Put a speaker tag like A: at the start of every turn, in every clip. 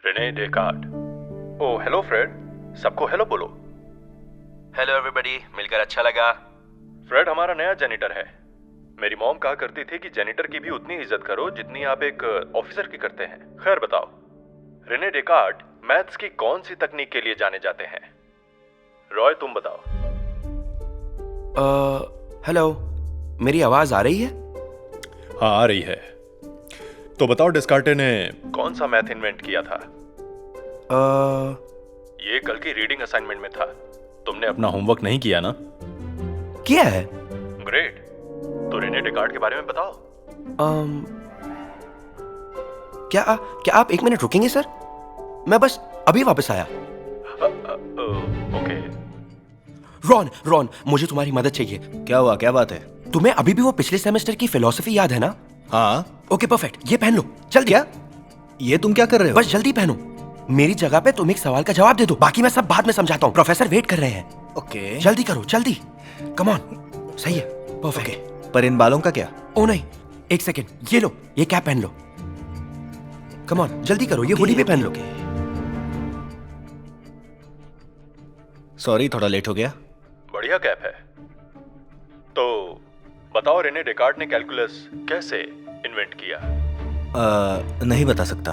A: Renee Descartes. Oh hello Fred, सबको hello बोलो।
B: Hello everybody, मिलकर अच्छा लगा।
A: फ्रेड हमारा नया जेनिटर है। मेरी मॉम कहा करती थी कि जेनिटर की भी उतनी इज्जत करो जितनी आप एक ऑफिसर की करते हैं। खैर बताओ, रेने डेकार्ड मैथ्स की कौन सी तकनीक के लिए जाने जाते हैं? रॉय तुम बताओ।
B: हेलो, मेरी आवाज आ रही है?
A: हाँ आ रही है। तो बताओ डेस्कार्टे ने कौन सा मैथ इन्वेंट किया था? ये कल की रीडिंग असाइनमेंट में था। तुमने अपना होमवर्क नहीं किया ना?
B: क्या है?
A: ग्रेट। तो रेने डेकार्ड के बारे में बताओ।
B: क्या आप 1 मिनट रुकेंगे सर? मैं बस अभी वापस आया।
A: ओके।
B: रॉन, मुझे तुम्हारी मदद चाहिए।
C: क्या हुआ, क्या बात है?
B: तुम्हें अभी भी वो पिछले सेमेस्टर की फिलॉसफी याद है ना?
C: हाँ।
B: ओके परफेक्ट, ये पहन लो जल्दी।
C: क्या? ये तुम क्या कर रहे हो?
B: बस जल्दी पहनो। मेरी जगह पे तुम एक सवाल का जवाब दे दो, बाकी मैं सब बाद में समझाता हूँ। प्रोफेसर वेट कर रहे हैं।
C: ओके।
B: जल्दी करो जल्दी, कम ऑन। सही है, परफेक्ट।
C: ओके, पर इन बालों का क्या?
B: ओ नहीं, एक सेकेंड, ये लो, ये कैप पहन लो। कम ऑन जल्दी करो, ये हुडी भी पहन लो।
C: सॉरी, थोड़ा लेट हो गया।
A: बढ़िया कैप है। तो बताओ रेने डेकार्ड ने कैलकुलस कैसे इन्वेंट किया?
C: नहीं बता सकता।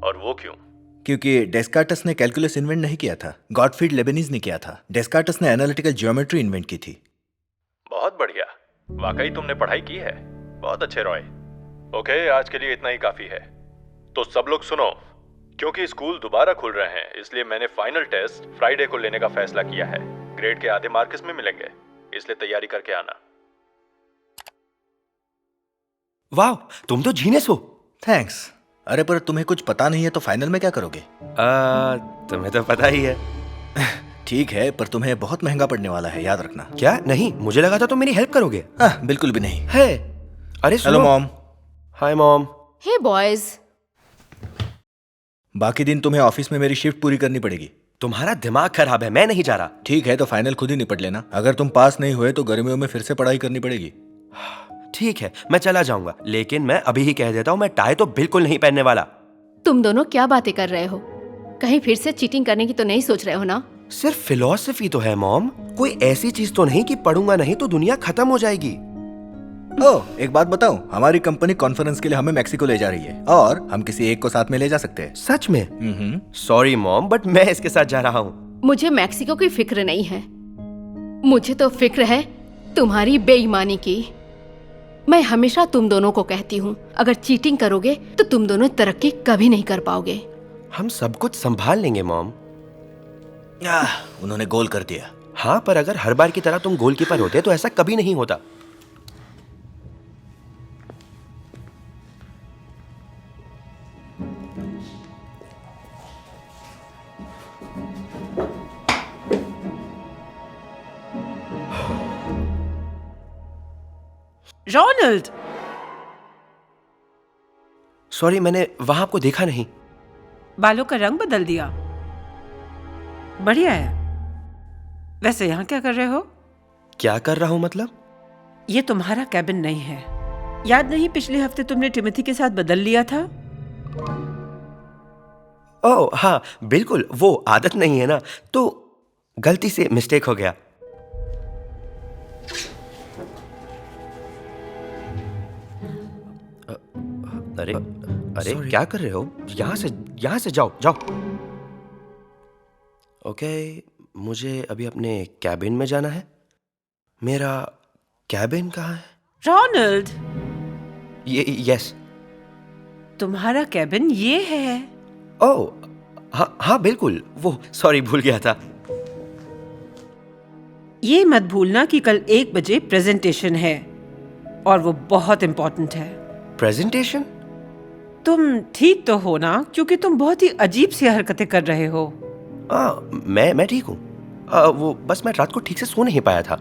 A: और वो क्यों?
C: क्योंकि डेस्कार्टस ने कैलकुलस इन्वेंट नहीं किया था, गॉटफ्रीड लेबनीज ने किया था। डेस्कार्टस ने एनालिटिकल ज्योमेट्री इन्वेंट की थी।
A: बहुत बढ़िया, वाकई तुमने पढ़ाई की है। बहुत अच्छे रॉय। ओके, आज के लिए इतना ही काफी है। तो सब लोग सुनो, क्योंकि स्कूल दोबारा खुल रहे हैं इसलिए मैंने फाइनल टेस्ट फ्राइडे को लेने का फैसला किया है। ग्रेड के आधे मार्क्स में मिलेंगे, इसलिए तैयारी करके आना।
B: वाह, तुम तो जीनियस हो।
C: थैंक्स। अरे पर तुम्हें कुछ पता नहीं है तो फाइनल में क्या करोगे?
B: तुम्हें तो पता ही है।
C: ठीक है, पर तुम्हें बहुत महंगा पड़ने वाला है, याद रखना।
B: क्या? नहीं, मुझे लगा था तुम मेरी हेल्प करोगे।
C: बिल्कुल भी नहीं।
B: है? अरे
C: hello mom.
B: Hi mom.
D: Hey boys.
C: बाकी दिन तुम्हें ऑफिस में मेरी शिफ्ट पूरी करनी पड़ेगी।
B: तुम्हारा दिमाग खराब है, मैं नहीं जा रहा।
C: ठीक है, तो फाइनल खुद ही निपट लेना। अगर तुम पास नहीं हुए तो गर्मियों में फिर से पढ़ाई करनी पड़ेगी।
B: ठीक है, मैं चला जाऊंगा, लेकिन मैं अभी ही कह देता हूँ, मैं टाई तो बिल्कुल नहीं पहनने वाला।
D: तुम दोनों क्या बातें कर रहे हो? कहीं फिर से चीटिंग करने की तो नहीं सोच रहे हो ना?
B: सिर्फ फिलॉसफी तो है मॉम, कोई ऐसी चीज तो नहीं कि पढ़ूंगा नहीं तो दुनिया खत्म हो जाएगी।
C: ओह, एक बात बताऊं, हमारी कंपनी कॉन्फ्रेंस के लिए हमें मैक्सिको ले जा रही है और हम किसी एक को साथ में ले जा सकते हैं।
B: सच में? सॉरी मॉम, बट मैं इसके साथ जा रहा हूँ।
D: मुझे मैक्सिको की फिक्र नहीं है, मुझे तो फिक्र है तुम्हारी बेईमानी की। मैं हमेशा तुम दोनों को कहती हूँ, अगर चीटिंग करोगे तो तुम दोनों तरक्की कभी नहीं कर पाओगे।
B: हम सब कुछ संभाल लेंगे मॉम।
C: उन्होंने गोल कर दिया।
B: हाँ, पर अगर हर बार की तरह तुम गोलकीपर होते तो ऐसा कभी नहीं होता।
E: रोनाल्ड!
B: सॉरी, मैंने वहां आपको देखा नहीं।
E: बालों का रंग बदल दिया, बढ़िया है। वैसे यहाँ क्या कर रहे हो?
B: क्या कर रहा हूँ मतलब?
E: ये तुम्हारा कैबिन नहीं है। याद नहीं पिछले हफ्ते तुमने टिमोथी के साथ बदल लिया था?
B: ओह हाँ बिल्कुल, वो आदत नहीं है ना, तो गलती से मिस्टेक हो गया। अरे अरे क्या कर रहे हो? यहाँ से जाओ। ओके, मुझे अभी अपने कैबिन में जाना है। मेरा कैबिन कहाँ है?
E: रोनाल्ड!
B: ये यस,
E: तुम्हारा कैबिन ये है।
B: ओह हाँ बिल्कुल, वो सॉरी भूल गया था।
E: ये मत भूलना कि कल 1 बजे प्रेजेंटेशन है और वो बहुत इंपॉर्टेंट है।
B: प्रेजेंटेशन?
E: तुम ठीक तो हो ना? क्योंकि तुम बहुत ही अजीब सी हरकतें कर रहे हो।
B: मैं ठीक हूँ। वो बस मैं रात को ठीक से सो नहीं पाया था।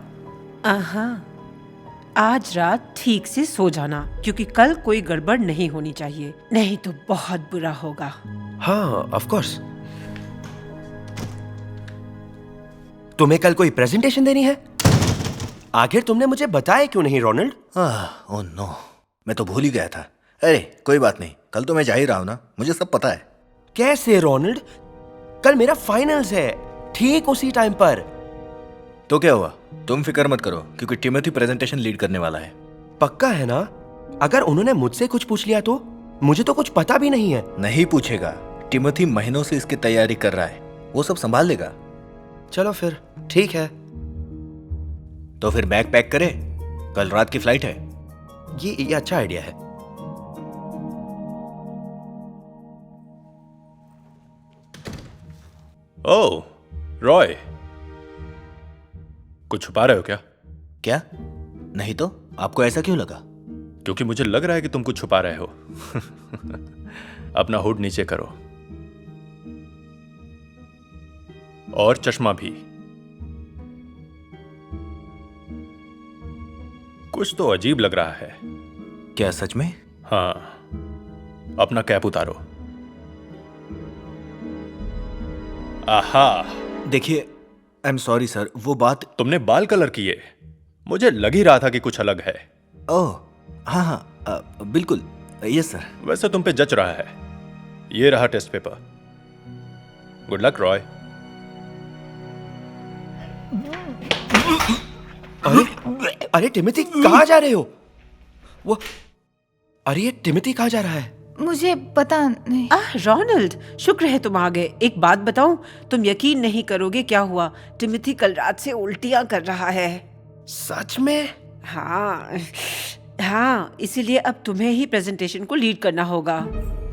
E: आज रात ठीक से सो जाना, क्योंकि कल कोई गड़बड़ नहीं होनी चाहिए, नहीं तो बहुत बुरा होगा।
B: हाँ ऑफ कोर्स। तुम्हें कल कोई प्रेजेंटेशन देनी है? आखिर तुमने मुझे बताया क्यों नहीं रोनाल्ड?
C: ओह नो, मैं तो भूल ही गया था। अरे कोई बात नहीं, कल तो मैं जा ही रहा हूँ ना, मुझे सब पता है।
B: कैसे रोनाल्ड? कल मेरा फाइनल्स है, ठीक उसी टाइम पर।
C: तो क्या हुआ? तुम फिक्र मत करो, क्योंकि टिमोथी प्रेजेंटेशन लीड करने वाला है।
B: पक्का है ना? अगर उन्होंने मुझसे कुछ पूछ लिया तो? मुझे तो कुछ पता भी नहीं है।
C: नहीं पूछेगा, टिमोथी महीनों से इसकी तैयारी कर रहा है, वो सब संभाल लेगा।
B: चलो फिर ठीक है।
C: तो फिर बैग पैक करे, कल रात की फ्लाइट है।
B: ये अच्छा आइडिया है।
A: ओह रॉय, कुछ छुपा रहे हो क्या?
C: क्या? नहीं तो आपको ऐसा क्यों लगा?
A: क्योंकि मुझे लग रहा है कि तुम कुछ छुपा रहे हो। अपना हुड नीचे करो और चश्मा भी। कुछ तो अजीब लग रहा है।
C: क्या सच में?
A: हाँ, अपना कैप उतारो। आहा,
C: देखिए, आई एम सॉरी सर, वो बात।
A: तुमने बाल कलर किए, मुझे लग ही रहा था कि कुछ अलग है।
C: ओह हाँ हाँ, बिल्कुल, यस सर।
A: वैसे तुम पे जच रहा है। ये रहा test paper. Good luck Roy.
B: अरे टिमोथी, कहाँ जा रहे हो? वो अरे ये टिमोथी कहाँ जा रहा है?
F: मुझे पता नहीं।
E: रोनाल्ड, शुक्र है तुम आ गए। एक बात बताऊं, तुम यकीन नहीं करोगे क्या हुआ। टिमोथी कल रात से उल्टियां कर रहा है।
B: सच में?
E: हाँ हाँ, इसीलिए अब तुम्हें ही प्रेजेंटेशन को लीड करना होगा।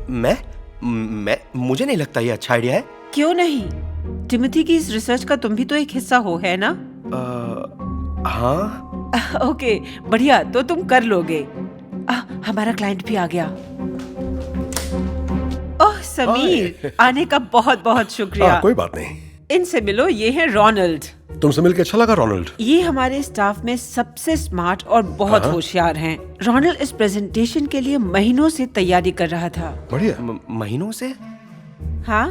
B: मैं मुझे नहीं लगता ये अच्छा आइडिया है।
E: क्यों नहीं? टिमोथी की इस रिसर्च का तुम भी तो एक हिस्सा हो, है ना?
B: हाँ।
E: ओके, बढ़िया, तो तुम कर लोगे। हमारा क्लाइंट भी आ गया। ओह समीर, आने का बहुत बहुत शुक्रिया।
G: कोई बात नहीं।
E: इनसे मिलो, ये है रोनाल्ड।
G: तुमसे मिलकर अच्छा लगा रोनाल्ड।
E: ये हमारे स्टाफ में सबसे स्मार्ट और बहुत होशियार हैं। रोनाल्ड इस प्रेजेंटेशन के लिए महीनों से तैयारी कर रहा था।
G: बढ़िया।
B: महीनों से?
E: हाँ।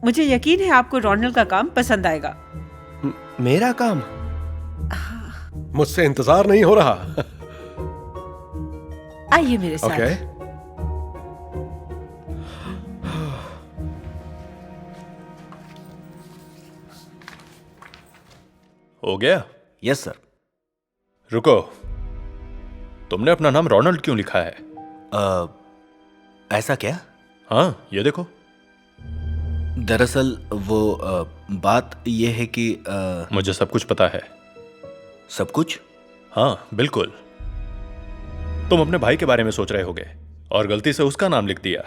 E: मुझे यकीन है आपको रोनाल्ड का काम पसंद आएगा।
B: मेरा काम?
G: मुझसे इंतजार नहीं हो रहा।
E: आइए मेरे साथ।
G: ओके।
A: हो गया?
C: Yes sir.
A: रुको, तुमने अपना नाम रोनाल्ड क्यों लिखा है?
C: ऐसा क्या?
A: हाँ, ये देखो।
C: दरअसल वो बात ये है कि
A: मुझे सब कुछ पता है।
C: सब कुछ?
A: हाँ बिल्कुल। तुम अपने भाई के बारे में सोच रहे होगे और गलती से उसका नाम लिख दिया।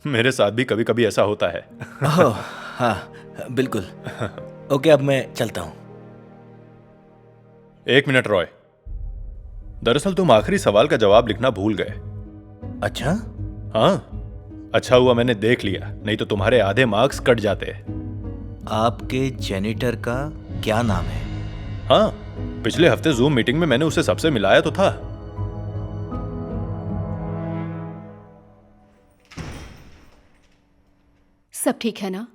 A: मेरे साथ भी कभी कभी ऐसा होता है।
C: ओह, हाँ बिल्कुल। ओके, अब मैं चलता हूँ।
A: एक मिनट रॉय, दरअसल तुम आखिरी सवाल का जवाब लिखना भूल गए।
C: अच्छा?
A: हाँ, अच्छा हुआ मैंने देख लिया, नहीं तो तुम्हारे आधे मार्क्स कट जाते।
C: आपके जेनिटर का क्या नाम है?
A: हाँ, पिछले हफ्ते जूम मीटिंग में मैंने उसे सबसे मिलाया तो था।
D: सब ठीक है ना?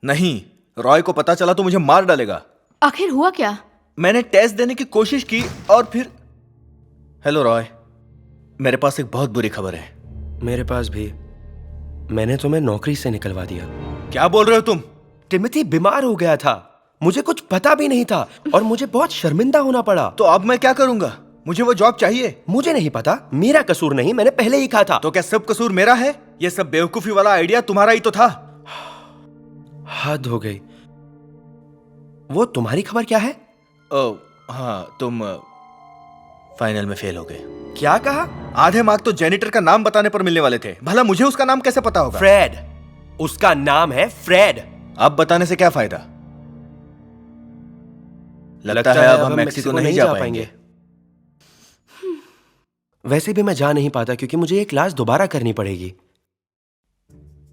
C: नहीं, रॉय को पता चला तो मुझे मार डालेगा।
D: आखिर हुआ क्या?
C: मैंने टेस्ट देने की कोशिश की और फिर। हेलो रॉय, मेरे पास एक बहुत बुरी खबर है।
B: मेरे पास भी। मैंने तुम्हें नौकरी से निकलवा दिया।
C: क्या बोल रहे हो तुम?
B: टिमोथी बीमार हो गया था, मुझे कुछ पता भी नहीं था और मुझे बहुत शर्मिंदा होना पड़ा।
C: तो अब मैं क्या करूंगा? मुझे वो जॉब चाहिए।
B: मुझे नहीं पता, मेरा कसूर नहीं, मैंने पहले ही कहा था।
C: तो क्या सब कसूर मेरा है? ये सब बेवकूफी वाला आइडिया तुम्हारा ही तो था।
B: हद हो गई। वो तुम्हारी खबर क्या है?
C: ओह हाँ, तुम फाइनल में फेल हो गए।
B: क्या कहा?
C: आधे मार्क तो जेनिटर का नाम बताने पर मिलने वाले थे। भला मुझे उसका नाम कैसे पता होगा?
B: फ्रेड। उसका नाम है फ्रेड।
C: अब बताने से क्या फायदा? लगता है अब हम मैक्सिको नहीं जा पाएंगे।
B: वैसे भी मैं जा नहीं पाता क्योंकि मुझे ये क्लास दोबारा करनी पड़ेगी।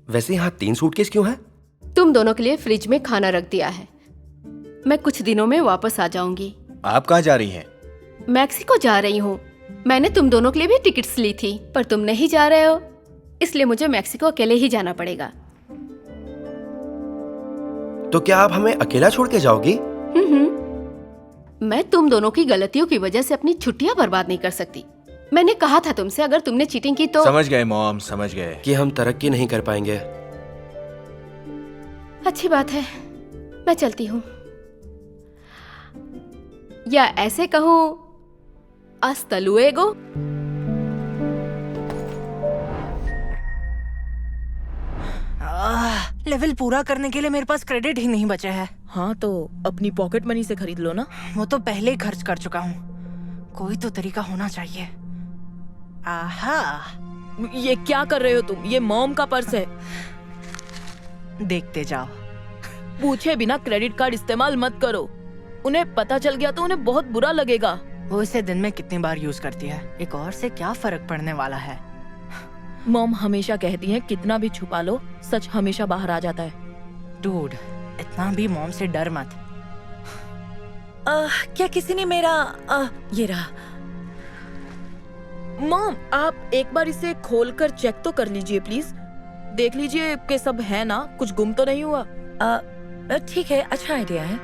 B: वैसे यहाँ 3 सूटकेस क्यों हैं?
D: तुम दोनों के लिए फ्रिज में खाना रख दिया है। मैं कुछ दिनों में वापस आ जाऊंगी।
C: आप कहाँ जा रही हैं?
D: मैक्सिको जा रही हूँ। मैंने तुम दोनों के लिए भी टिकट्स ली थी, पर तुम नहीं जा रहे हो, इसलिए मुझे मैक्सिको अकेले ही जाना पड़ेगा।
B: तो क्या आप हमें अकेला छोड़ के जाओगी?
D: मैं तुम दोनों की गलतियों की वजह से अपनी छुट्टियां बर्बाद नहीं कर सकती। मैंने कहा था तुमसे, अगर तुमने चीटिंग की तो।
C: समझ गए मॉम, समझ गए।
B: कि हम तरक्की नहीं कर पाएंगे।
D: अच्छी बात है, मैं चलती हूँ। या ऐसे कहूँ, हasta luego।
H: लेवल पूरा करने के लिए मेरे पास क्रेडिट ही नहीं बचे हैं।
I: हाँ तो अपनी पॉकेट मनी से खरीद लो ना।
H: वो तो पहले ही खर्च कर चुका हूँ। कोई तो तरीका होना चाहिए। आहा,
I: ये क्या कर रहे हो तुम? ये मॉम का पर्स है।
H: देखते जाओ।
I: पूछे बिना क्रेडिट कार्ड इस्तेमाल मत करो। उन्हें पता चल गया तो उन्हें बहुत बुरा लगेगा।
H: वो इसे दिन में कितनी बार यूज करती है, एक और से क्या फर्क पड़ने वाला है।
I: मॉम हमेशा कहती है कितना भी छुपा लो, सच हमेशा बाहर आ जाता है।
H: डूड, इतना भी मॉम से डर मत।
I: क्या किसी ने मेरा ये रहा। मॉम आप एक बार इसे खोलकर चेक तो कर लीजिए प्लीज। देख लीजिए कि सब है ना, कुछ गुम तो नहीं हुआ।
J: ठीक है, अच्छा आइडिया है।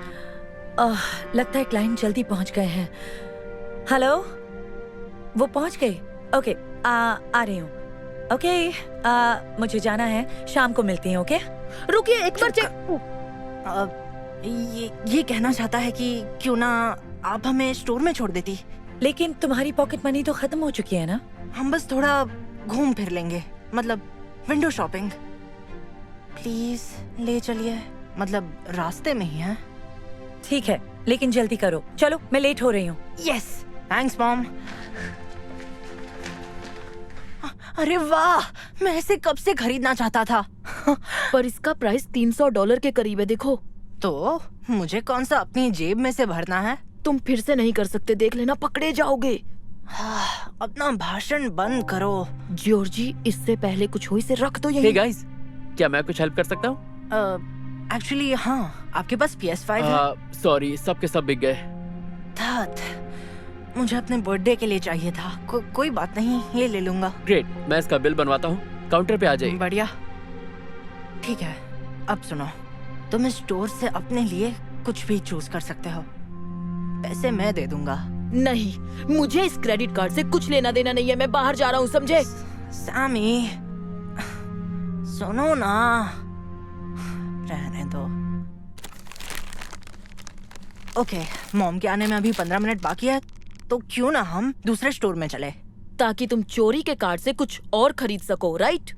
J: लगता है क्लाइंट जल्दी पहुंच गए हैं। हेलो, वो पहुंच गए? ओके, आ रही हूँ। ओके, मुझे जाना है, शाम को मिलती हैं। ओके
I: रुकिए एक बार चेक।
H: ये कहना चाहता है कि क्यों ना आप हमें स्टोर में छोड़ देती।
J: लेकिन तुम्हारी पॉकेट मनी तो खत्म हो चुकी है ना।
H: हम बस थोड़ा घूम फिर लेंगे, मतलब विंडो शॉपिंग। प्लीज ले चलिए, मतलब रास्ते में ही है।
J: ठीक है, लेकिन जल्दी करो। चलो, मैं लेट हो रही हूँ।
H: Yes, thanks mom. अरे वाह, मैं इसे कब से खरीदना चाहता था।
I: पर इसका प्राइस $300 के करीब है। देखो
H: तो मुझे कौन सा अपनी जेब में से भरना है?
I: तुम फिर से नहीं कर सकते, देख लेना, पकड़े जाओगे।
H: अपना भाषण बंद करो।
I: जॉर्जी, इससे पहले कुछ हो इसे रख दो यहीं।
K: Hey guys, क्या मैं कुछ हेल्प कर सकता हूँ?
H: एक्चुअली हाँ, आपके पास PS5 है?
K: सॉरी, सब के सब बिक गए।
H: धत, मुझे अपने बर्थडे के लिए चाहिए था। कोई बात नहीं, ये ले लूंगा।
K: ग्रेट, मैं इसका बिल बनवाता हूँ, काउंटर पे आ जाइए।
H: बढ़िया, ठीक है। अब सुनो, तुम इस स्टोर से अपने लिए कुछ भी चूज कर सकते हो। पैसे मैं दे दूंगा।
I: नहीं, मुझे इस क्रेडिट कार्ड से कुछ लेना देना नहीं है। मैं बाहर जा रहा हूँ, समझे?
H: सैमी, सुनो ना, रहने दो। ओके, मॉम के आने में अभी 15 मिनट बाकी है, तो क्यों ना हम दूसरे स्टोर में चले,
I: ताकि तुम चोरी के कार्ड से कुछ और खरीद सको, राइट?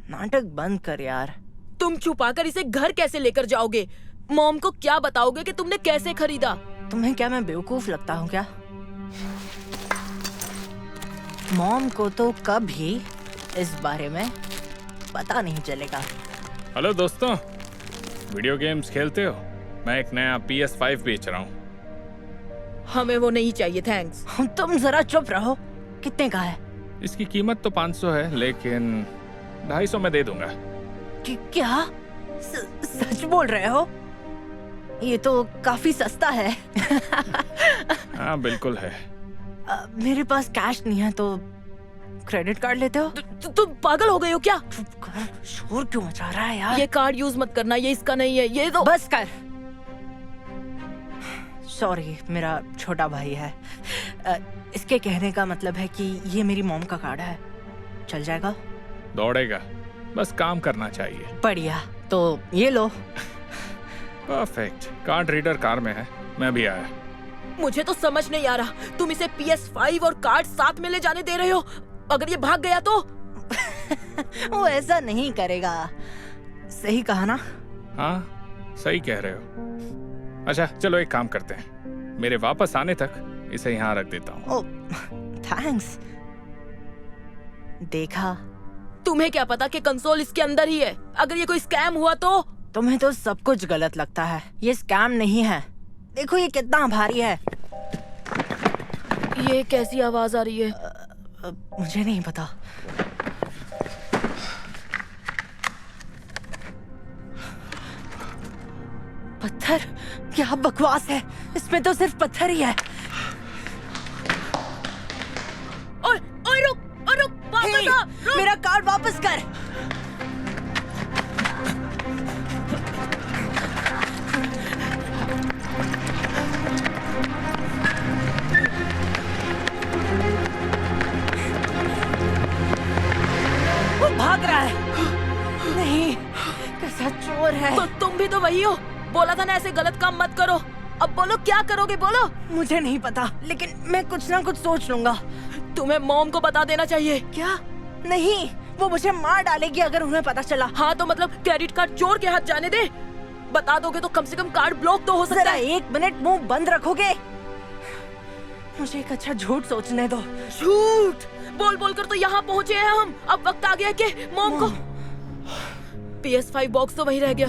H: नाटक बंद कर यार।
I: तुम छुपाकर इसे घर कैसे लेकर जाओगे? मॉम को क्या बताओगे कि तुमने कैसे खरीदा?
H: तुम्हें क्या मैं बेवकूफ लगता हूँ क्या? मॉम को तो कभी इस बारे में पता नहीं चलेगा।
L: हेलो दोस्तों, वीडियो गेम्स खेलते हो? मैं एक नया PS5 बेच रहा हूँ।
I: हमें वो नहीं चाहिए, थैंक्स।
H: तुम जरा चुप रहो। कितने का है?
L: इसकी कीमत तो 500 है, लेकिन 250 में दे दूंगा।
H: क्या? सच बोल रहे हो? ये तो काफी सस्ता है।
L: हाँ बिल्कुल है।
H: मेरे पास कैश नहीं है, तो क्रेडिट कार्ड लेते हो?
I: तुम पागल हो गए हो क्या?
H: शोर क्यों मचा रहा है यार?
I: ये कार्ड यूज मत करना, ये इसका नहीं है। ये तो
H: बस कर। सॉरी, मेरा छोटा भाई है। इसके कहने का मतलब है कि ये मेरी मॉम का कार्ड है। चल जाएगा?
L: दौड़ेगा, बस काम करना चाहिए।
H: बढ़िया, तो ये लो।
L: परफेक्ट। कार्ड रीडर कार में है, मैं भी आया।
I: मुझे तो समझ नहीं आ रहा, तुम इसे PS5 और कार्ड साथ में ले जाने दे रहे हो। अगर ये भाग गया तो?
H: वो ऐसा नहीं करेगा। सही कहा ना?
L: हाँ, सही कह रहे हो। अच्छा चलो एक काम करते हैं, मेरे वापस आने तक इसे यहाँ रख देता हूँ।
H: ओह, थैंक्स। देखा?
I: तुम्हें क्या पता कि कंसोल इसके अंदर ही है? अगर ये कोई स्कैम हुआ तो?
H: तुम्हें तो सब कुछ गलत लगता है। ये स्कैम नहीं है। देखो ये कितना भारी है।
I: ये कैसी आवाज आ रही है?
H: मुझे नहीं पता। पत्थर? क्या बकवास है, इसमें तो सिर्फ पत्थर ही है।
I: ओए रुक, वापस आ, रुक।
H: मेरा कार्ड वापस कर। नहीं, कैसा चोर है।
I: तो तुम भी तो वही हो। बोला था ना ऐसे गलत काम मत करो। अब बोलो क्या करोगे, बोलो।
H: मुझे नहीं पता, लेकिन मैं कुछ ना कुछ सोच लूंगा।
I: तुम्हें मॉम को बता देना चाहिए।
H: क्या? नहीं, वो मुझे मार डालेगी अगर उन्हें पता चला।
I: हाँ तो मतलब क्रेडिट कार्ड चोर के हाथ जाने दे। बता दोगे तो कम से कम कार्ड ब्लॉक तो हो सकता
H: जरा
I: है।
H: 1 मिनट मुंह बंद रखोगे? मुझे एक अच्छा झूठ सोचने दो।
I: झूठ बोल बोल कर तो यहाँ पहुँचे हैं हम। अब वक्त आ गया कि मॉम को। PS5 बॉक्स तो वही रह गया।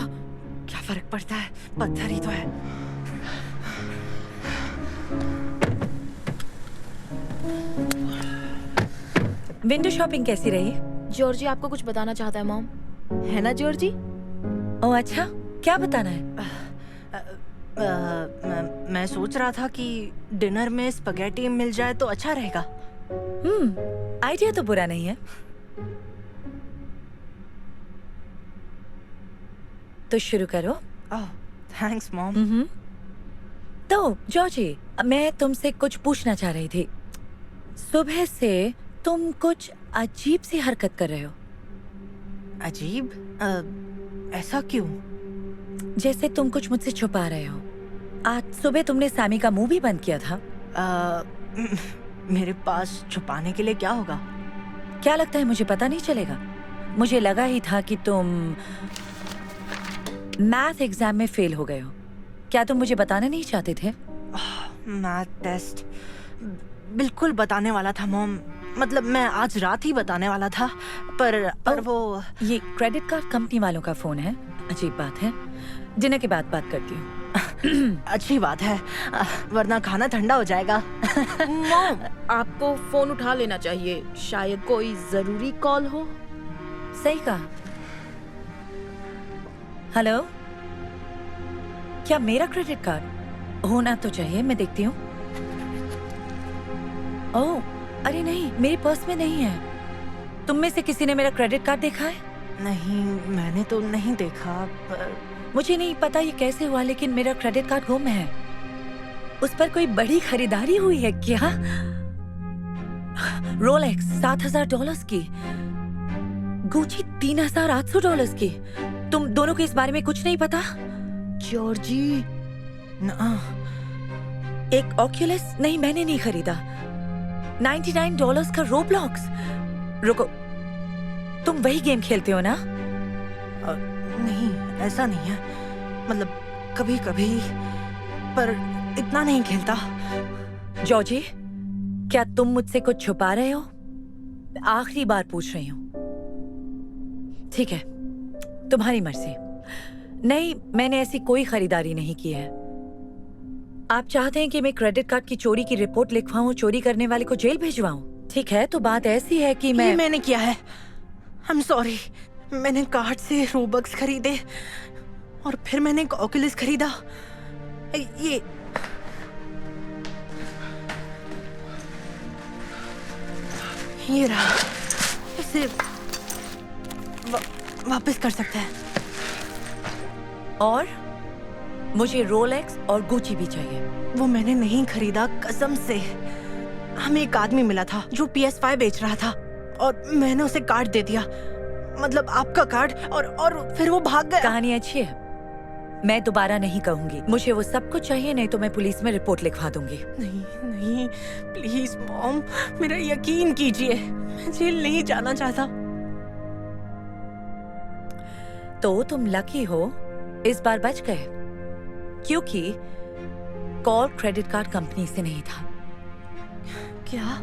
H: क्या फर्क पड़ता है, पत्थर ही तो है।
J: विंडो शॉपिंग कैसी रही?
I: जॉर्जी आपको कुछ बताना चाहता है मॉम। है ना जॉर्जी?
J: ओह अच्छा, क्या बताना है?
H: मैं सोच रहा था कि डिनर में स्पगेटी मिल जाए तो अच्छा रहेगा।
J: आइडिया तो बुरा नहीं है। तो शुरू करो।
H: ओह, थैंक्स मॉम।
J: तो जॉर्जी, मैं तुमसे कुछ पूछना चाह रही थी। सुबह से तुम कुछ अजीब सी हरकत कर रहे हो।
H: अजीब? ऐसा क्यों?
J: जैसे तुम कुछ मुझसे छुपा रहे हो। आज सुबह तुमने सैमी का मुंह भी बंद किया था।
H: मेरे पास छुपाने के लिए क्या होगा?
J: क्या लगता है मुझे पता नहीं चलेगा? मुझे लगा ही था कि तुम मैथ एग्जाम में फेल हो गए हो। क्या तुम मुझे बताना नहीं चाहते थे?
H: मैथ टेस्ट बिल्कुल बताने वाला था मॉम। मतलब मैं आज रात ही बताने वाला था, पर वो
J: ये क्रेडिट कार्ड कंपनी वालों का फोन है। अजीब बात है। डिनर के बाद बात करती हूँ।
H: अच्छी बात है, वरना खाना ठंडा हो जाएगा।
I: मॉम, आपको फोन उठा लेना चाहिए। शायद कोई जरूरी कॉल हो।
J: सही कहा। हेलो, क्या मेरा क्रेडिट कार्ड होना तो चाहिए? मैं देखती हूँ। ओह, अरे नहीं, मेरी पर्स में नहीं है। तुम में से किसी ने मेरा क्रेडिट कार्ड देखा है?
H: नहीं, मैंने तो नहीं देखा। पर
J: मुझे नहीं पता ये कैसे हुआ, लेकिन मेरा क्रेडिट कार्ड गुम है। उस पर कोई बड़ी खरीदारी हुई है क्या? रोलेक्स $7,000 की, गुची $3,800 की। तुम दोनों को इस बारे में कुछ नहीं पता?
I: जॉर्जी,
J: एक ऑक्यूलस नहीं, मैंने नहीं खरीदा। $99 का रोब्लॉक्स। रुको, तुम वही गेम खेलते हो ना?
H: नहीं, ऐसा नहीं है। मतलब कभी कभी, पर इतना नहीं खेलता।
J: जॉर्जी, क्या तुम मुझसे कुछ छुपा रहे हो? आखिरी बार पूछ रही हूँ। ठीक है, तुम्हारी मर्जी। नहीं, मैंने ऐसी कोई खरीदारी नहीं की है। आप चाहते हैं कि मैं क्रेडिट कार्ड की चोरी की रिपोर्ट लिखवाऊं, चोरी करने वाले को जेल भिजवाऊं? ठीक है, तो बात ऐसी है कि
H: मैंने किया है। I am sorry. मैंने कार्ड से रोबक्स खरीदे और फिर मैंने एक ऑक्यूलस खरीदा। ये रहा। इसे वापस कर सकते हैं।
J: और मुझे रोलेक्स और गुची भी चाहिए।
H: वो मैंने नहीं खरीदा, कसम से। हमें एक आदमी मिला था जो PS5 बेच रहा था और मैंने उसे कार्ड दे दिया, मतलब आपका कार्ड, और फिर वो भाग गया।
J: कहानी अच्छी है, मैं दोबारा नहीं कहूंगी। मुझे वो सब कुछ चाहिए, नहीं तो मैं पुलिस में रिपोर्ट लिखवा दूंगी।
H: नहीं नहीं, प्लीज मॉम, मेरा यकीन कीजिए, मैं जेल नहीं जाना चाहता।
J: तो तुम लकी हो, इस बार बच गए, क्योंकि कॉल क्रेडिट कार्ड कंपनी से नहीं था।
H: क्या?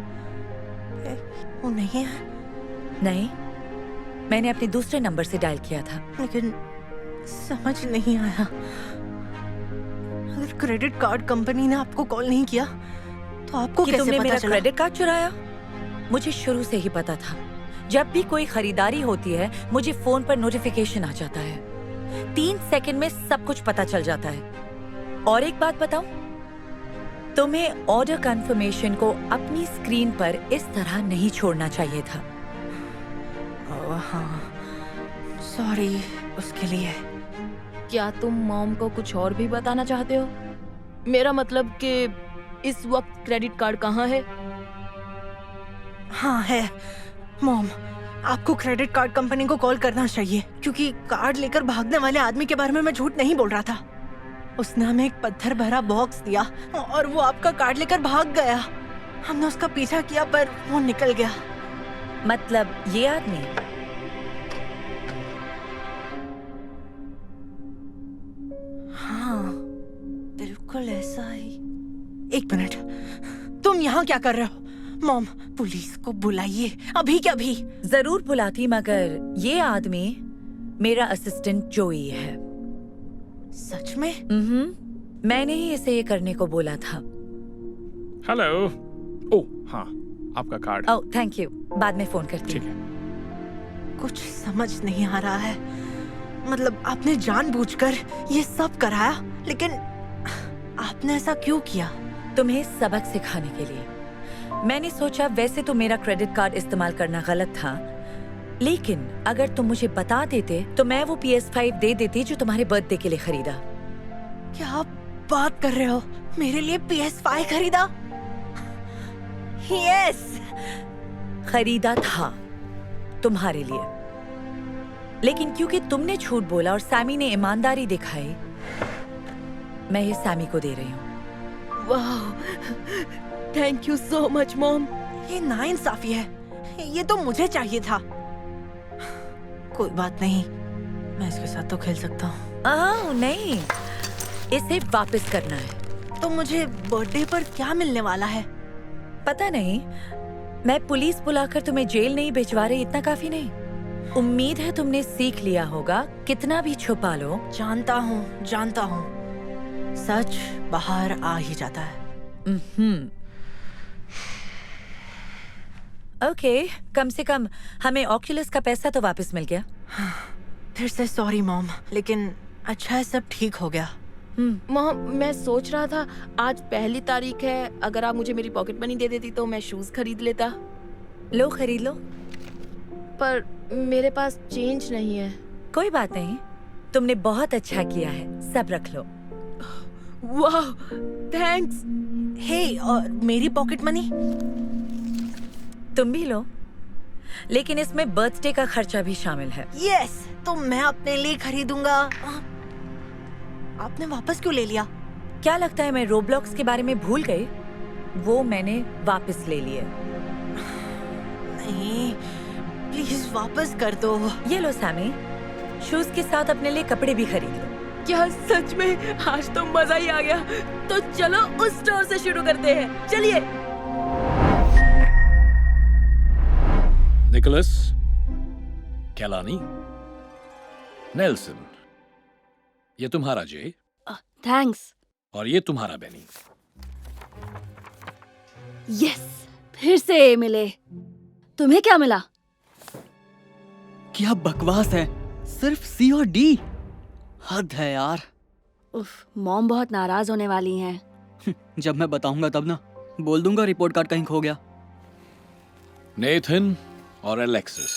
H: वो नहीं है?
J: नहीं, मैंने अपने दूसरे नंबर से डायल किया था।
H: लेकिन समझ नहीं आया, अगर क्रेडिट कार्ड कंपनी ने आपको कॉल नहीं किया तो आपको
J: कि
H: कैसे
J: तुमने
H: पता
J: मेरा
H: चला?
J: क्रेडिट कार्ड चुराया? मुझे शुरू से ही पता था। जब भी कोई खरीदारी होती है, मुझे फोन पर नोटिफिकेशन आ जाता है। 3 सेकंड में सब कुछ पता चल जाता है। और एक बात बताऊं, तुम्हें ऑर्डर कंफर्मेशन को अपनी स्क्रीन पर इस तरह नहीं छोड़ना चाहिए था।
H: हाँ, सॉरी उसके लिए।
I: क्या तुम मॉम को कुछ और भी बताना चाहते हो? मेरा मतलब कि इस वक्त क्रेडिट कार्ड कहाँ है?
H: हाँ है मॉम, आपको क्रेडिट कार्ड कंपनी को कॉल करना चाहिए, क्योंकि कार्ड लेकर भागने वाले आदमी के बारे में मैं झूठ नहीं बोल रहा था। उसने हमें एक पत्थर भरा बॉक्स दिया और वो आपका कार्ड लेकर भाग गया। हमने उसका पीछा किया पर वो निकल गया।
J: मतलब ये आदमी?
H: हाँ, बिल्कुल ऐसा ही। एक मिनट, तुम यहाँ क्या कर रहे हो? मॉम, पुलिस को बुलाइए अभी के अभी।
J: जरूर बुलाती, मगर ये आदमी मेरा असिस्टेंट जोई है।
H: सच में?
J: मैंने ही इसे ये करने को बोला था।
L: हेलो। ओह हाँ, आपका कार्ड।
J: ओह थैंक यू, बाद में फोन करती हूँ।
L: ठीक है।
H: कुछ समझ नहीं आ रहा है। मतलब आपने जानबूझकर ये सब कराया, लेकिन आपने ऐसा क्यों किया?
J: तुम्हें सबक सिखाने के लिए। मैंने सोचा वैसे तो मेरा क्रेडिट कार्ड इस्तेमाल करना गलत था, लेकिन अगर तुम मुझे बता देते तो मैं वो PS5 दे देती जो तुम्हारे बर्थडे के लिए खरीदा।
H: क्या आप बात कर रहे हो? मेरे लिए PS5 खरीदा? यस,
J: खरीदा था तुम्हारे लिए, लेकिन क्योंकि तुमने झूठ बोला और सैमी ने ईमानदारी दिखाई, मैं ये सैमी को दे रही हूँ।
I: वाह, thank you so much mom.
H: ये नाइंसाफी है, ये तो मुझे चाहिए था। कोई बात नहीं, मैं इसके साथ तो खेल सकता हूँ।
J: नहीं, इसे वापस करना है।
H: तो मुझे बर्थडे पर क्या मिलने वाला है?
J: पता नहीं, मैं पुलिस बुलाकर तुम्हें जेल नहीं भिजवा रही, इतना काफी नहीं। उम्मीद है तुमने सीख लिया होगा, कितना भी छुपा लो।
H: जानता हूँ, सच बाहर आ ही जाता है।
J: ओके, कम से कम हमें ऑक्यूलस का पैसा तो वापस मिल गया।
H: फिर से सॉरी मॉम, लेकिन अच्छा है सब ठीक हो गया।
I: मॉम, मैं सोच रहा था आज पहली तारीख है, अगर आप मुझे मेरी पॉकेट मनी दे देती तो मैं शूज खरीद लेता।
J: लो खरीद लो।
I: पर मेरे पास चेंज नहीं है।
J: कोई बात नहीं, तुमने बहुत अच्छा किया है, सब रख लो।
I: वाह, थैंक्स।
H: हे, और मेरी पॉकेट मनी?
J: तुम भी लो, लेकिन इसमें बर्थडे का खर्चा भी शामिल है।
H: यस, तो मैं अपने लिए खरीदूंगा। आपने वापस क्यों ले लिया?
J: क्या लगता है मैं रोब्लॉक्स के बारे में भूल गई? वो मैंने वापस ले लिए।
H: नहीं, प्लीज वापस कर दो।
J: ये लो सैमी, शूज के साथ अपने लिए कपड़े भी खरीद लो।
I: क्या सच में? आज तो मजा ही आ गया। तो चलो उस स्टोर से शुरू करते हैं, चलिए।
G: निकोलस, कैलानी, नेल्सन, ये तुम्हारा जे,
F: थैंक्स।
G: और ये तुम्हारा बेनी।
F: यस, फिर से मिले। तुम्हें क्या मिला?
M: क्या बकवास है, सिर्फ C और D। हद है यार।
F: उफ, मॉम बहुत नाराज होने वाली हैं।
M: जब मैं बताऊंगा तब ना, बोल दूंगा रिपोर्ट कार्ड कहीं खो गया।
G: नेथन और एलेक्सिस,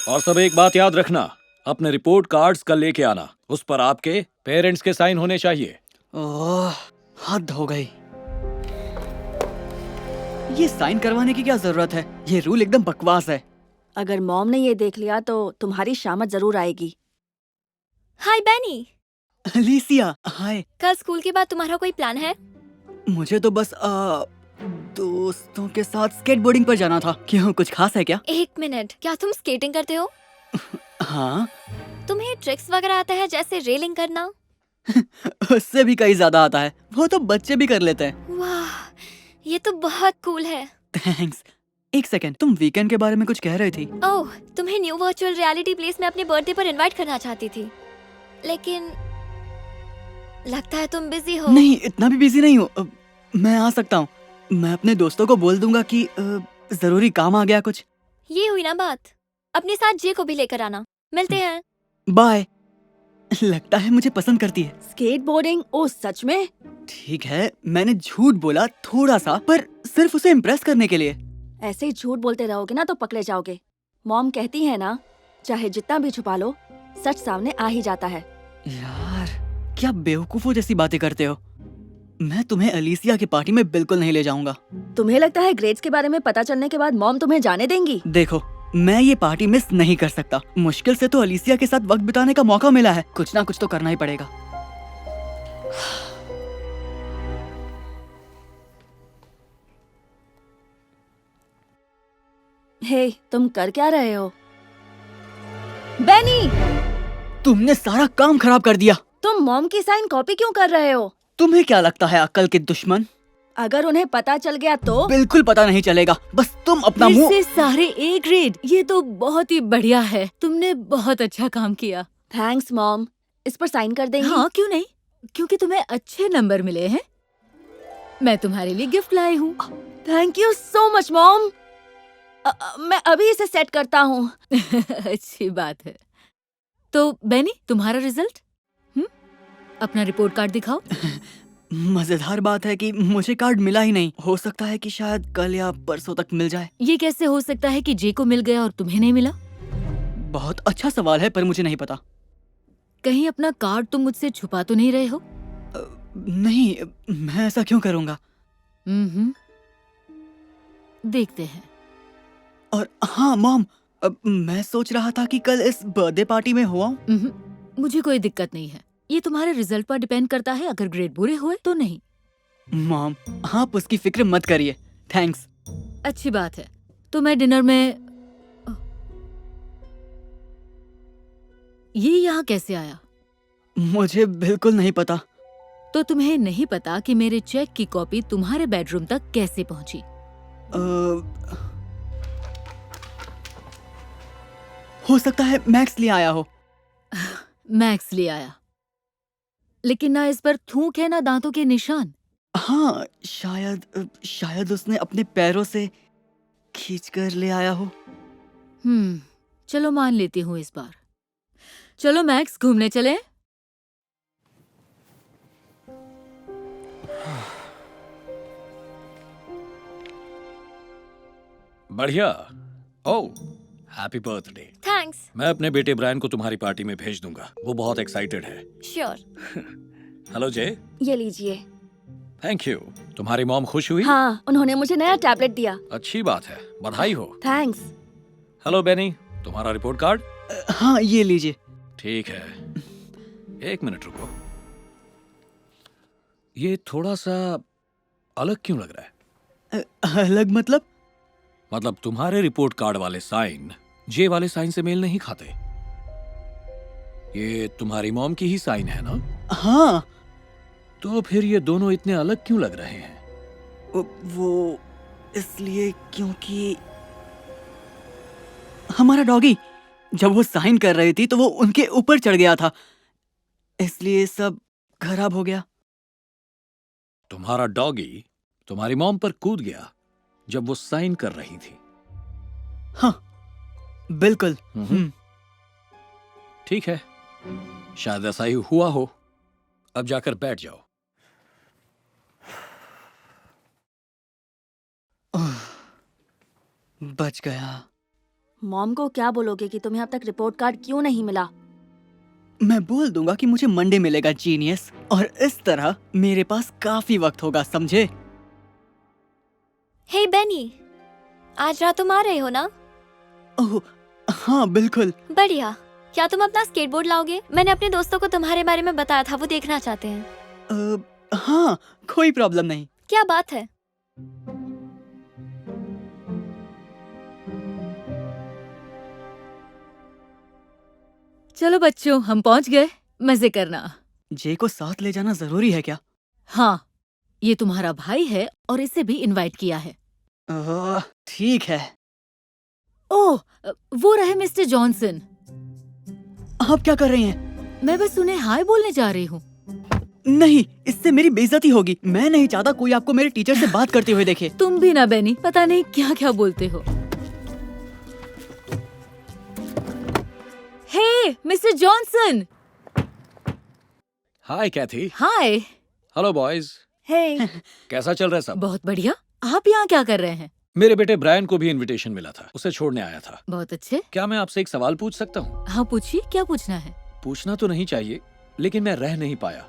G: और सब एक बात याद रखना, अपने रिपोर्ट कार्ड्स कल लेके आना, उस पर आपके पेरेंट्स के साइन होने चाहिए।
M: ओह, हद हो गई। ये साइन करवाने की क्या जरूरत है? ये रूल एकदम बकवास है।
F: अगर मॉम ने ये देख लिया तो तुम्हारी शामत जरूर आएगी।
N: हाय बेनी।
M: अलीसिया, हाय।
N: कल स्कूल के बाद तुम्हारा कोई प्लान है?
M: मुझे तो बस दोस्तों के साथ स्केटबोर्डिंग पर जाना था। क्यों, कुछ खास है क्या?
N: एक मिनट, क्या तुम स्केटिंग करते हो?
M: हाँ।
N: तुम्हें ट्रिक्स वगैरह आता है, जैसे रेलिंग करना?
M: उससे भी कहीं ज्यादा आता है, वो तो बच्चे भी कर लेते हैं।
N: वाह, ये तो बहुत कूल है।
M: थैंक्स। एक सेकंड, तुम वीकेंड के बारे में कुछ कह रही थी।
N: ओह, तुम्हें न्यू वर्चुअल रियलिटी प्लेस में अपने बर्थडे पर इनवाइट करना चाहती थी, लेकिन लगता है तुम बिजी हो।
M: नहीं, इतना भी बिजी नहीं हूँ, मैं आ सकता हूँ। मैं अपने दोस्तों को बोल दूंगा कि जरूरी काम आ गया कुछ।
N: ये हुई ना बात। अपने साथ जे को भी लेकर आना। मिलते हैं।
M: बाय। लगता है मुझे पसंद करती है।
F: स्केटबोर्डिंग? ओ सच में?
M: ठीक है, मैंने झूठ बोला थोड़ा सा, पर सिर्फ उसे इम्प्रेस करने के लिए।
F: ऐसे ही झूठ बोलते रहोगे ना तो पकड़े जाओगे। मॉम कहती है ना, चाहे जितना भी छुपा लो, सच सामने आ ही जाता है।
M: यार, क्या बेवकूफों जैसी बातें करते हो। मैं तुम्हें अलीसिया की पार्टी में बिल्कुल नहीं ले जाऊंगा।
F: तुम्हें लगता है ग्रेड्स के बारे में पता चलने के बाद मॉम तुम्हें जाने देंगी?
M: देखो, मैं ये पार्टी मिस नहीं कर सकता। मुश्किल से तो अलीसिया के साथ वक्त बिताने का मौका मिला है, कुछ ना कुछ तो करना ही पड़ेगा।
F: हे, तुम कर क्या रहे हो? बेनी,
M: तुमने सारा काम खराब कर दिया।
F: तुम मॉम की साइन कॉपी क्यों कर रहे हो?
M: तुम्हें क्या लगता है अक्ल के दुश्मन?
F: अगर उन्हें पता चल गया तो?
M: बिल्कुल पता नहीं चलेगा, बस तुम अपना
I: फिर
M: मुंह।
I: से सारे ए ग्रेड, ये तो बहुत ही बढ़िया है। तुमने बहुत अच्छा काम किया।
F: Thanks mom. इस पर साइन कर देंगी?
I: हाँ, क्यों नहीं, क्योंकि तुम्हें अच्छे नंबर मिले हैं। मैं तुम्हारे लिए गिफ्ट लाई हूँ।
F: Thank you so much mom. मैं अभी इसे सेट करता हूँ।
I: अच्छी बात है। तो बेनी, तुम्हारा रिजल्ट? अपना रिपोर्ट कार्ड दिखाओ।
M: मजेदार बात है कि मुझे कार्ड मिला ही नहीं। हो सकता है कि शायद कल या परसों तक मिल जाए।
I: ये कैसे हो सकता है कि जे को मिल गया और तुम्हें नहीं मिला?
M: बहुत अच्छा सवाल है, पर मुझे नहीं पता।
I: कहीं अपना कार्ड तुम मुझसे छुपा तो नहीं रहे हो?
M: नहीं, मैं ऐसा क्यों करूँगा?
I: देखते हैं।
M: और हाँ मॉम, मैं सोच रहा था कि कल इस बर्थडे पार्टी में हो आऊं।
I: मुझे कोई दिक्कत नहीं है। ये तुम्हारे रिजल्ट पर डिपेंड करता है। अगर ग्रेड बुरे हुए तो नहीं।
M: मॉम, आप उसकी फिक्र मत करिए। थैंक्स।
I: अच्छी बात है। तो मैं डिनर में ये यहाँ कैसे आया?
M: मुझे बिल्कुल नहीं पता।
I: तो तुम्हें नहीं पता कि मेरे चेक की कॉपी तुम्हारे बेडरूम तक कैसे पहुंची?
M: हो सकता है मैक्स ले आया हो।
I: मैक्स ले आया, लेकिन ना इस पर थूक है ना दांतों के निशान।
M: हाँ, शायद उसने अपने पैरों से खींचकर ले आया हो।
I: चलो मान लेती हूँ इस बार। चलो मैक्स, घूमने चले।
G: बढ़िया। ओह, हैप्पी बर्थडे।
N: थैंक्स।
G: मैं अपने बेटे ब्रायन को तुम्हारी पार्टी में भेज दूंगा, वो बहुत एक्साइटेड है।
N: श्योर।
G: हेलो जे।
F: ये लीजिए।
G: Thank you. तुम्हारी मॉम खुश हुई?
F: हाँ, उन्होंने मुझे नया टैबलेट दिया।
G: अच्छी बात है, बधाई हो।
F: थैंक्स।
G: हेलो बेनी, तुम्हारा रिपोर्ट कार्ड?
M: हाँ, ये लीजिए।
G: ठीक है, एक मिनट रुको। ये थोड़ा सा अलग क्यों लग रहा है?
M: अलग मतलब?
G: मतलब तुम्हारे रिपोर्ट कार्ड वाले साइन जे वाले साइन से मेल नहीं खाते। ये तुम्हारी मॉम की ही साइन है ना?
M: हाँ।
G: तो फिर ये दोनों इतने अलग क्यों लग रहे हैं?
M: वो इसलिए क्योंकि हमारा डॉगी जब वो साइन कर रही थी तो वो उनके ऊपर चढ़ गया था, इसलिए सब खराब हो गया।
G: तुम्हारा डॉगी तुम्हारी मॉम पर कूद गया जब वो साइन कर रही थी?
M: हाँ, बिल्कुल।
G: ठीक है, शायद ऐसा ही हुआ हो। अब जाकर बैठ जाओ।
M: बच गया।
F: मॉम को क्या बोलोगे कि तुम्हें अब तक रिपोर्ट कार्ड क्यों नहीं मिला?
M: मैं बोल दूंगा कि मुझे मंडे मिलेगा जीनियस, और इस तरह मेरे पास काफी वक्त होगा, समझे?
N: हे बेनी, आज रात तुम आ रहे हो ना?
M: ओह हाँ, बिल्कुल।
N: बढ़िया। क्या तुम अपना स्केटबोर्ड लाओगे? मैंने अपने दोस्तों को तुम्हारे बारे में बताया था, वो देखना चाहते हैं।
M: हाँ, कोई प्रॉब्लम नहीं।
N: क्या बात है?
I: चलो बच्चों, हम पहुंच गए। मजे करना।
M: जे को साथ ले जाना जरूरी है क्या?
I: हाँ, ये तुम्हारा भाई है और इसे भी इनवाइट किया है।
M: ठीक है।
I: ओह, वो रहे मिस्टर जॉनसन।
M: आप क्या कर रही हैं?
I: मैं बस उन्हें हाय बोलने जा रही हूँ।
M: नहीं, इससे मेरी बेइज्जती होगी। मैं नहीं चाहता कोई आपको मेरे टीचर से बात करते हुए देखे।
I: तुम भी ना बेनी, पता नहीं क्या क्या बोलते हो। Hey mister Johnson.
G: Hi Kathy.
I: Hi.
G: Hello boys.
F: Hey.
G: कैसा चल रहा है सब?
I: बहुत बढ़िया। आप यहाँ क्या कर रहे हैं?
G: मेरे बेटे ब्रायन को भी इनविटेशन मिला था, उसे छोड़ने आया था।
I: बहुत अच्छे।
G: क्या मैं आपसे एक सवाल पूछ सकता हूँ?
I: हाँ पूछिए, क्या पूछना है?
G: पूछना तो नहीं चाहिए, लेकिन मैं रह नहीं पाया।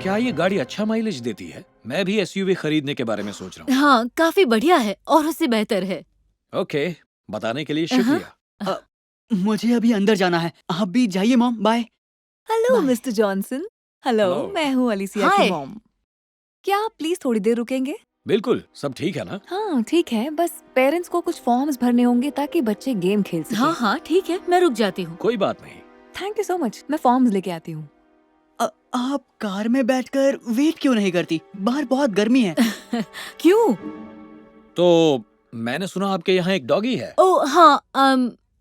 G: क्या ये गाड़ी अच्छा माइलेज देती है? मैं भी एसयूवी खरीदने के बारे में सोच रहा हूँ।
I: हाँ, काफी बढ़िया है और उससे बेहतर है।
G: ओके, बताने के लिए शुक्रिया।
M: मुझे अभी अंदर जाना है, आप भी जाइए mom. Bye.
O: Hello mister Johnson. Hello,
G: Hello.
O: मैं हूँ अलिसिया
M: Hi.
O: की मॉम। क्या आप प्लीज थोड़ी देर रुकेंगे?
G: बिल्कुल, सब ठीक है ना?
O: हाँ ठीक है, बस पेरेंट्स को कुछ फॉर्म्स भरने होंगे ताकि बच्चे गेम खेल सकें।
J: हाँ हाँ ठीक है, मैं रुक जाती हूँ।
G: कोई बात नहीं।
O: थैंक यू सो मच, मैं फॉर्म्स लेके आती हूँ।
M: आप कार में बैठकर वेट क्यों नहीं करती? बाहर बहुत गर्मी है।
J: क्यों?
G: तो मैंने सुना आपके यहाँ एक डॉगी है।
J: ओ हाँ,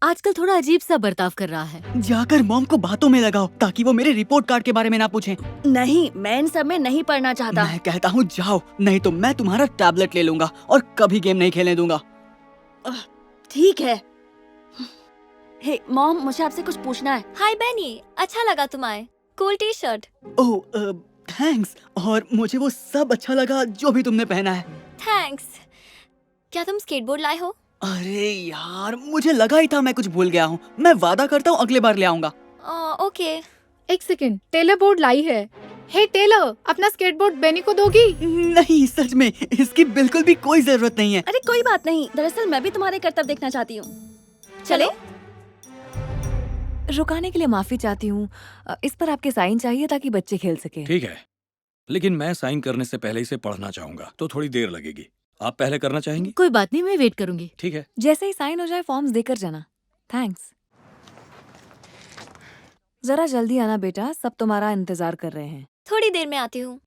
J: आजकल थोड़ा अजीब सा बर्ताव कर रहा है।
M: जाकर मॉम को बातों में लगाओ ताकि वो मेरे रिपोर्ट कार्ड के बारे में ना पूछें।
F: नहीं, मैं इन सब में नहीं पढ़ना चाहता।
M: मैं कहता हूँ जाओ, नहीं तो मैं तुम्हारा टैबलेट ले लूंगा और कभी गेम नहीं खेलने दूंगा।
F: ठीक है। हे मॉम, मुझे आपसे कुछ पूछना है।
N: हाय बेनी, अच्छा लगा तुम आए। Cool T shirt.
M: ओह थैंक्स। और मुझे वो सब अच्छा लगा जो भी तुमने पहना है।
N: थैंक्स। क्या तुम स्केटबोर्ड लाए हो?
M: अरे यार, मुझे लगा ही था मैं कुछ भूल गया हूँ। मैं वादा करता हूँ अगले बार ले आऊंगा।
N: ओके।
P: एक सेकंड, टेलर बोर्ड लाई है। हे टेलर, अपना स्केटबोर्ड बेनी को दोगी?
M: नहीं, सच में इसकी बिल्कुल भी कोई जरूरत नहीं है।
F: अरे कोई बात नहीं, दरअसल मैं भी तुम्हारे करतब देखना चाहती हूँ। चले?
O: रुकाने के लिए माफी चाहती हूँ, इस पर आपके साइन चाहिए ताकि बच्चे खेल सके।
G: ठीक है, लेकिन मैं साइन करने से पहले इसे पढ़ना चाहूंगा, तो थोड़ी देर लगेगी। आप पहले करना चाहेंगी?
J: कोई बात नहीं, मैं वेट करूंगी।
G: ठीक है।
O: जैसे ही साइन हो जाए फॉर्म्स देकर जाना। थैंक्स। जरा जल्दी आना बेटा, सब तुम्हारा इंतजार कर रहे हैं।
N: थोड़ी देर में आती हूँ।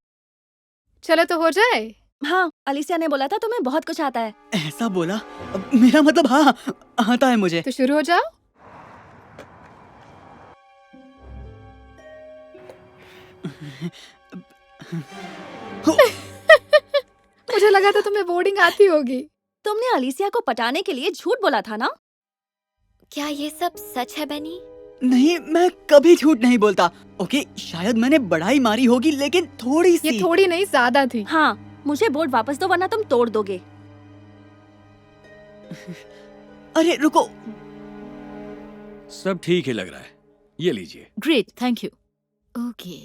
P: चलो तो हो जाए।
F: हाँ, अलिसिया ने बोला था तुम्हें बहुत कुछ आता है।
M: ऐसा बोला? मेरा मतलब हाँ, आता है मुझे।
P: तो शुरू हो जाओ। मुझे लगा था तुम्हें बोर्डिंग आती होगी।
F: तुमने अलिसिया को पटाने के लिए झूठ बोला था ना?
N: क्या ये सब सच है बेनी?
M: नहीं, मैं कभी झूठ नहीं बोलता। ओके, शायद मैंने बढ़ाई मारी होगी, लेकिन थोड़ी सी।
P: ये थोड़ी नहीं, ज्यादा थी।
F: हाँ, मुझे बोर्ड वापस दो वरना तुम तोड़ दोगे।
M: अरे रुको।
G: सब ठीक ही लग रहा है, ये लीजिए।
J: Great, thank you. ओके,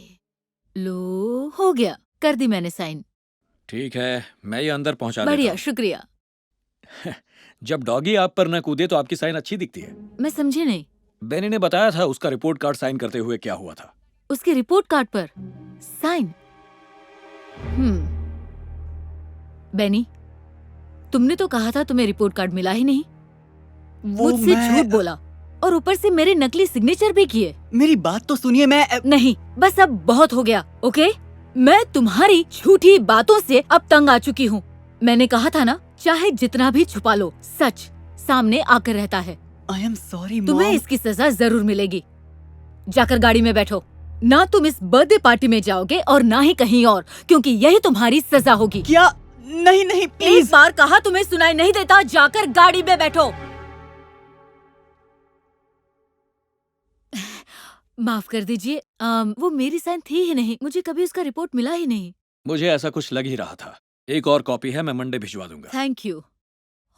J: लो हो गया, कर दी मैंने साइन।
G: ठीक है, मैं ये अंदर पहुंचा देता
J: बढ़िया,
G: हूं।
J: शुक्रिया।
G: जब डॉगी आप पर न कूदे तो आपकी साइन अच्छी दिखती है।
J: मैं समझी नहीं।
G: बेनी ने बताया था उसका रिपोर्ट कार्ड साइन करते हुए क्या हुआ था।
J: उसके रिपोर्ट कार्ड पर साइन? बेनी, तुमने तो कहा था तुम्हें रिपोर्ट कार्ड मिला ही नहीं। मुझसे झूठ बोला और ऊपर से मेरे नकली सिग्नेचर भी किए।
M: मेरी बात तो सुनिए। मैं
J: नहीं, बस अब बहुत हो गया। ओके, मैं तुम्हारी झूठी बातों से अब तंग आ चुकी हूँ। मैंने कहा था ना, चाहे जितना भी छुपा लो, सच सामने आकर रहता है।
M: I am sorry mom.
J: तुम्हें इसकी सजा जरूर मिलेगी। जाकर गाड़ी में बैठो। ना तुम इस बर्थडे पार्टी में जाओगे और ना ही कहीं और, क्योंकि यही तुम्हारी सजा होगी।
M: क्या? नहीं नहीं प्लीज।
J: एक बार कहा, तुम्हें सुनाई नहीं देता? जाकर गाड़ी में बैठो। माफ कर दीजिए, वो मेरी साइन थी ही नहीं। मुझे कभी उसका रिपोर्ट मिला ही नहीं।
G: मुझे ऐसा कुछ लग ही रहा था। एक और कॉपी है, मैं मंडे भिजवा दूंगा।
J: Thank you.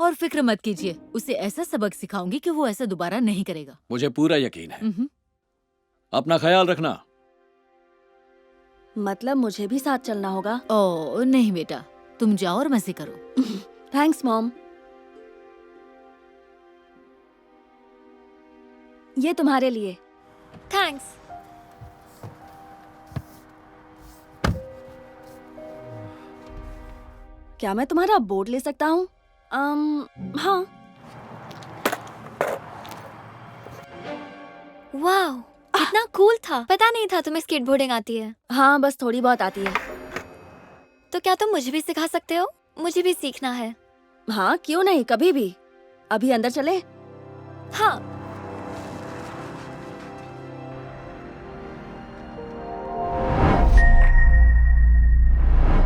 J: और फिक्र मत कीजिए, उसे ऐसा सबक सिखाऊंगी कि वो ऐसा दोबारा नहीं करेगा।
G: मुझे पूरा यकीन है। अपना ख्याल रखना।
F: मतलब मुझे भी साथ चलना होगा?
J: ओह नहीं बेटा, तुम जाओ और मजे करो।
F: Thanks mom. ये तुम्हारे लिए।
N: थैंक्स।
F: क्या मैं तुम्हारा बोर्ड ले सकता हूँ? हाँ।
N: वाह, कितना कूल था। पता नहीं था तुम्हें स्केटबोर्डिंग आती है।
F: हाँ, बस थोड़ी बहुत आती है।
N: तो क्या तुम मुझे भी सिखा सकते हो? मुझे भी सीखना है।
F: हाँ, क्यों नहीं, कभी भी। अभी अंदर चले?
N: हाँ।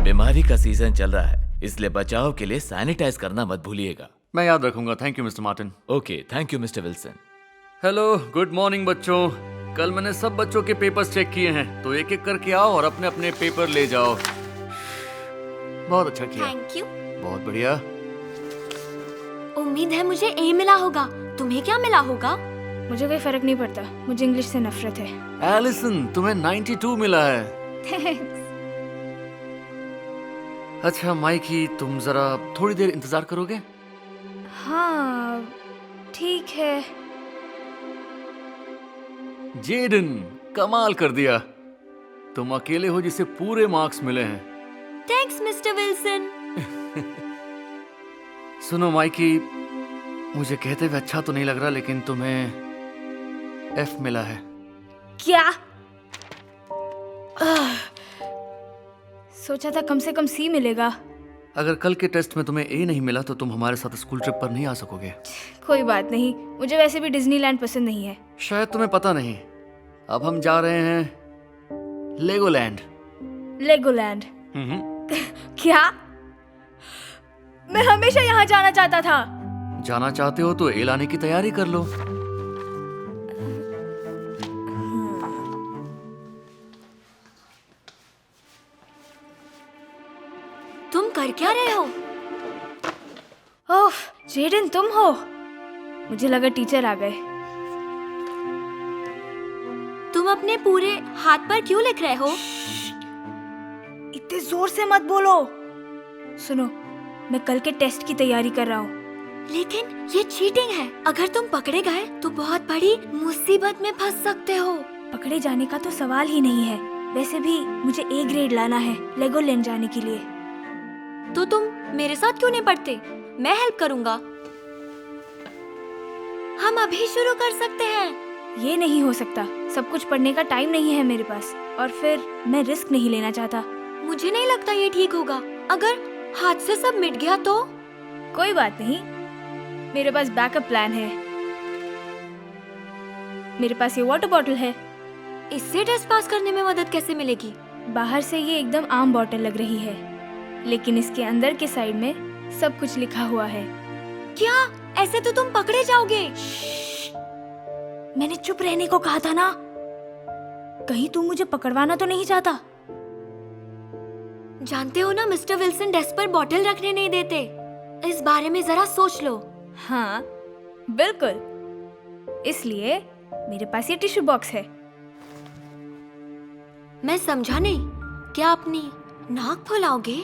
Q: बीमारी का सीजन चल रहा है, इसलिए बचाव के लिए सैनिटाइज करना मत भूलिएगा।
R: मैं याद रखूंगा। Thank you mister Martin.
Q: Okay, thank you mister Wilson.
R: Hello, good morning बच्चों। कल मैंने सब बच्चों के पेपर्स चेक किए हैं, तो एक एक करके आओ और अपने अपने पेपर ले जाओ। बहुत अच्छा किया।
N: Thank you.
R: बहुत बढ़िया।
N: उम्मीद है मुझे ए मिला होगा। तुम्हें क्या मिला होगा?
S: मुझे कोई फर्क नहीं पड़ता, मुझे इंग्लिश से नफरत है।
R: एलिसन, तुम्हें 92 मिला है।
S: थैंक्स।
R: अच्छा माइकी, तुम जरा थोड़ी देर इंतजार करोगे?
S: हाँ ठीक है।
R: जेडन, कमाल कर दिया। तुम अकेले हो जिसे पूरे मार्क्स मिले हैं।
N: Thanks mister Wilson.
R: सुनो माइकी, मुझे कहते हुए अच्छा तो नहीं लग रहा, लेकिन तुम्हें एफ मिला है।
S: क्या? सोचा था कम से कम सी मिलेगा।
R: अगर कल के टेस्ट में तुम्हें ए नहीं मिला तो तुम हमारे साथ स्कूल ट्रिप पर नहीं आ सकोगे।
S: कोई बात नहीं, मुझे वैसे भी डिज्नीलैंड पसंद नहीं है।
R: शायद तुम्हें पता नहीं, अब हम जा रहे हैं लेगोलैंड।
S: लेगोलैंड? क्या? मैं हमेशा यहाँ जाना चाहता था।
R: जाना चाहते हो तो ए लाने की तैयारी कर लो।
N: तुम कर क्या रहे हो?
S: ओह, जेडन तुम हो? मुझे लगा टीचर आ गए।
N: तुम अपने पूरे हाथ पर क्यों लिख रहे हो?
S: इतने जोर से मत बोलो। सुनो, मैं कल के टेस्ट की तैयारी कर रहा हूँ।
N: लेकिन ये चीटिंग है। अगर तुम पकड़े गए तो बहुत बड़ी मुसीबत में फंस सकते हो।
S: पकड़े जाने का तो सवाल ही नहीं है। वैसे भी मुझे ए ग्रेड लाना है लेगोलैंड जाने के लिए।
N: तो तुम मेरे साथ क्यों नहीं पढ़ते? मैं हेल्प करूँगा। हम अभी शुरू कर सकते हैं।
S: ये नहीं हो सकता, सब कुछ पढ़ने का टाइम नहीं है मेरे पास, और फिर मैं रिस्क नहीं लेना चाहता।
N: मुझे नहीं लगता ये ठीक होगा। अगर हाथ से सब मिट गया तो?
S: कोई बात नहीं, मेरे पास बैकअप प्लान है। मेरे पास ये वाटर बॉटल है।
N: इससे टेस्ट पास करने में मदद कैसे मिलेगी?
S: बाहर से ये एकदम आम बॉटल लग रही है, लेकिन इसके अंदर के साइड में सब कुछ लिखा हुआ है।
N: क्या? ऐसे तो तुम पकड़े जाओगे।
S: मैंने चुप रहने को कहा था ना। कहीं तू मुझे पकड़वाना तो नहीं चाहता?
N: जानते हो ना, मिस्टर विल्सन डेस्क पर बॉटल रखने नहीं देते। इस बारे में जरा सोच लो।
S: हाँ बिल्कुल, इसलिए मेरे पास ये टिश्यू बॉक्स है।
N: मैं समझा नहीं। क्या अपनी नाक फुलाओगे?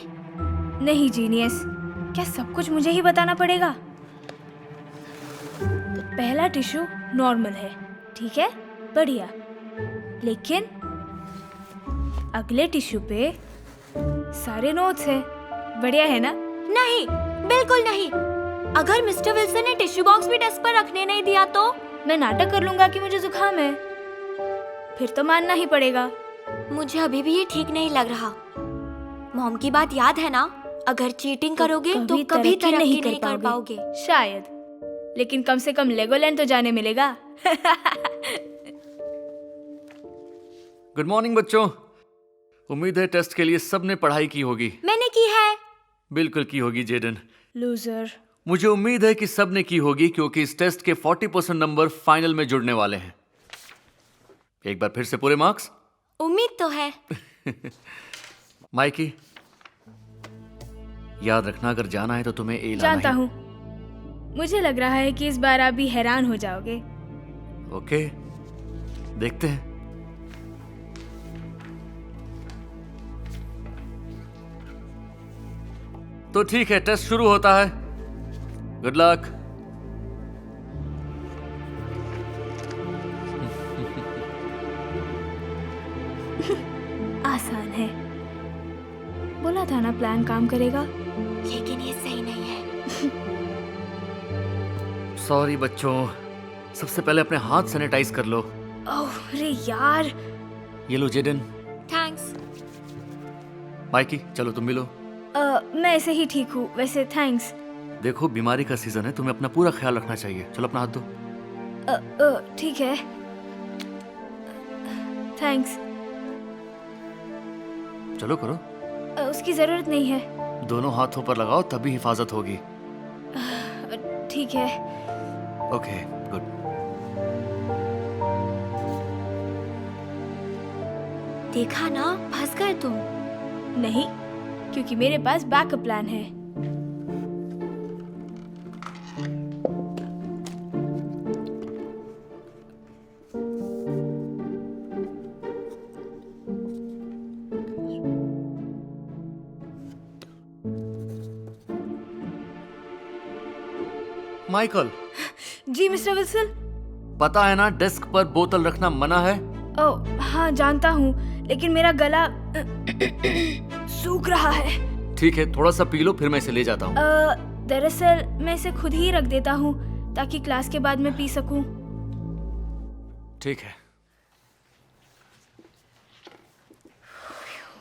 S: नहीं जीनियस, क्या सब कुछ मुझे ही बताना पड़ेगा? पहला टिश्यू नॉर्मल है, ठीक है, बढ़िया। लेकिन अगले टिश्यू पे सारे नोट्स हैं। बढ़िया है ना?
N: नहीं, बिल्कुल नहीं। अगर मिस्टर विल्सन ने टिश्यू बॉक्स भी डेस्क पर रखने नहीं दिया तो?
S: मैं नाटक कर लूंगा कि मुझे जुकाम है, फिर तो मानना ही पड़ेगा।
N: मुझे अभी भी ये ठीक नहीं लग रहा। मॉम की बात याद है ना? अगर चीटिंग करोगे तो कभी तरक्की नहीं कर पाओगे।
S: शायद, लेकिन कम से कम लेगोलैंड तो जाने मिलेगा।
R: गुड मॉर्निंग बच्चों। उम्मीद है टेस्ट के लिए सबने पढ़ाई की होगी।
N: मैंने की है।
R: बिल्कुल की होगी जेडन।
S: लूजर।
R: मुझे उम्मीद है कि सबने की होगी, क्योंकि इस टेस्ट के 40% नंबर फाइनल में जुड़ने वाले हैं। एक बार फिर से पूरे मार्क्स?
N: उम्मीद तो है।
R: माइकी, याद रखना, अगर जाना है तो तुम्हें ए लाना
S: जानता
R: है।
S: हूँ। मुझे लग रहा है कि इस बार आप भी हैरान हो जाओगे।
R: ओके, देखते हैं। तो ठीक है, टेस्ट शुरू होता है। Good luck.
S: आसान है, बोला था ना प्लान काम करेगा।
N: लेकिन ये सही नहीं है।
R: सॉरी बच्चों, सबसे पहले अपने हाथ सैनिटाइज कर लो।
S: ओह अरे यार।
R: ये लो जेडन।
N: थैंक्स।
R: माइकी, चलो तुम भी लो।
S: मैं ऐसे ही ठीक हूँ वैसे, थैंक्स।
R: देखो, बीमारी का सीजन है, तुम्हें अपना पूरा ख्याल रखना चाहिए। चलो अपना हाथ दो।
S: ठीक है, थैंक्स।
R: चलो करो।
S: उसकी जरूरत नहीं है।
R: दोनों हाथों पर लगाओ, तभी हिफाजत होगी।
S: ठीक है।
R: Okay, good.
N: देखा ना, फंस गए तुम।
S: नहीं, क्योंकि मेरे पास बैकअप प्लान है।
R: माइकल,
S: जी मिस्टर विल्सन।
R: पता है ना डेस्क पर बोतल रखना मना है।
S: ओह हाँ जानता हूँ, लेकिन मेरा गला सूख रहा है।
R: ठीक है, थोड़ा सा पी लो, फिर मैं इसे ले जाता हूँ।
S: दरअसल मैं इसे खुद ही रख देता हूँ ताकि क्लास के बाद में पी सकूं।
R: ठीक है।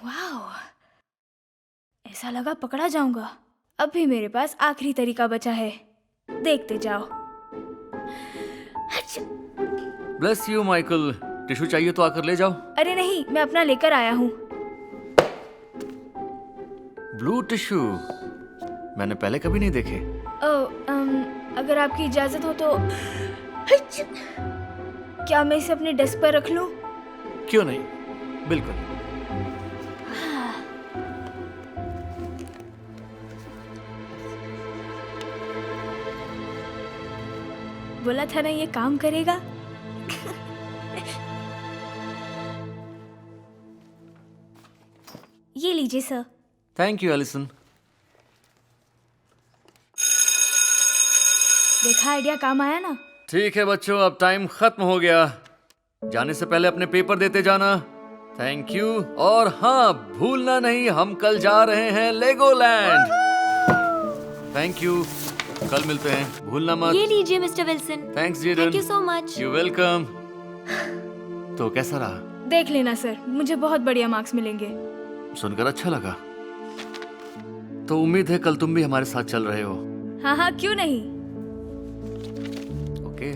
S: वाओ, ऐसा लगा पकड़ा जाऊंगा। अब भी मेरे पास आखिरी तरीका बचा है, देखते जाओ।
R: ब्लेस यू माइकल, टिश्यू चाहिए तो आकर ले जाओ।
S: अरे नहीं, मैं अपना लेकर आया हूँ।
R: ब्लू टिश्यू मैंने पहले कभी नहीं देखे।
S: अगर आपकी इजाजत हो तो क्या मैं इसे अपने डेस्क पर रख लूं?
R: क्यों नहीं, बिल्कुल।
S: बोला था ना ये काम करेगा। ये लीजिए सर।
R: Thank you Allison.
S: देखा, आइडिया काम आया ना।
R: ठीक है बच्चों, अब टाइम खत्म हो गया। जाने से पहले अपने पेपर देते जाना। Thank you. और हाँ, भूलना नहीं, हम कल जा रहे हैं लेगोलैंड। थैंक यू, कल मिलते हैं, भूलना मत।
N: ये लीजिए mister Wilson.
R: Thanks Jayden.
N: Thank you so much.
R: You welcome. तो कैसा रहा?
S: देख लेना सर, मुझे बहुत बढ़िया मार्क्स मिलेंगे।
R: सुनकर अच्छा लगा। तो उम्मीद है कल तुम भी हमारे साथ चल रहे हो।
S: हाँ हाँ, क्यों नहीं।
R: Okay.